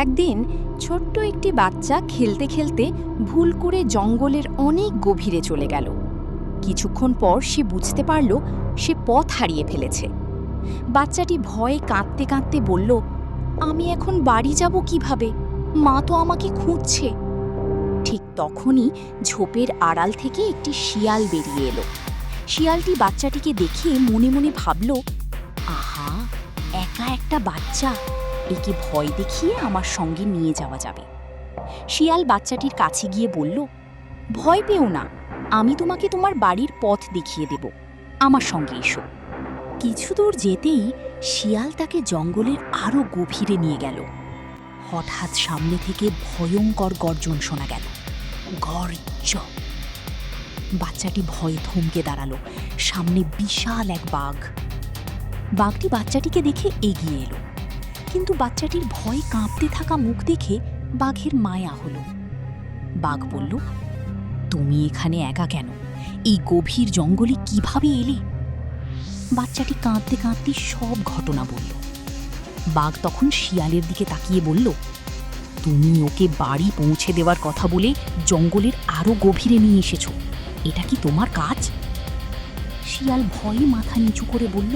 একদিন ছোট্ট একটি বাচ্চা খেলতে খেলতে ভুল করে জঙ্গলের অনেক গভীরে চলে গেল। কিছুক্ষণ পর সে বুঝতে পারল সে পথ হারিয়ে ফেলেছে। বাচ্চাটি ভয়ে কাঁদতে কাঁদতে বলল, আমি এখন বাড়ি যাব কিভাবে? মা তো আমাকে খুঁজছে। ঠিক তখনই ঝোপের আড়াল থেকে একটি শিয়াল বেরিয়ে এলো। শিয়ালটি বাচ্চাটিকে দেখে মনে মনে ভাবল, আহা, একা একটা বাচ্চা, একে ভয় দেখিয়ে আমার সঙ্গে নিয়ে যাওয়া যাবে। শিয়াল বাচ্চাটির কাছে গিয়ে বলল, ভয় পেও না, আমি তোমাকে তোমার বাড়ির পথ দেখিয়ে দেব, আমার সঙ্গে এসো। কিছু দূর যেতেই শিয়াল তাকে জঙ্গলের আরও গভীরে নিয়ে গেল। হঠাৎ সামনে থেকে ভয়ঙ্কর গর্জন শোনা গেল, গর্জ। বাচ্চাটি ভয়ে থমকে দাঁড়ালো। সামনে বিশাল এক বাঘ। বাঘটি বাচ্চাটিকে দেখে এগিয়ে এলো, কিন্তু বাচ্চাটির ভয়ে কাঁপতে থাকা মুখ দেখে বাঘের মায়া হলো। বাঘ বলল, তুমি এখানে একা কেন? এই গভীর জঙ্গলে কিভাবে এলে? বাচ্চাটি কাঁদতে কাঁদতে সব ঘটনা বলল। বাঘ তখন শিয়ালের দিকে তাকিয়ে বলল, তুমি ওকে বাড়ি পৌঁছে দেওয়ার কথা বলে জঙ্গলের আরও গভীরে নিয়ে এসেছো, এটা কি তোমার কাজ? শিয়াল ভয়ে মাথা নিচু করে বলল,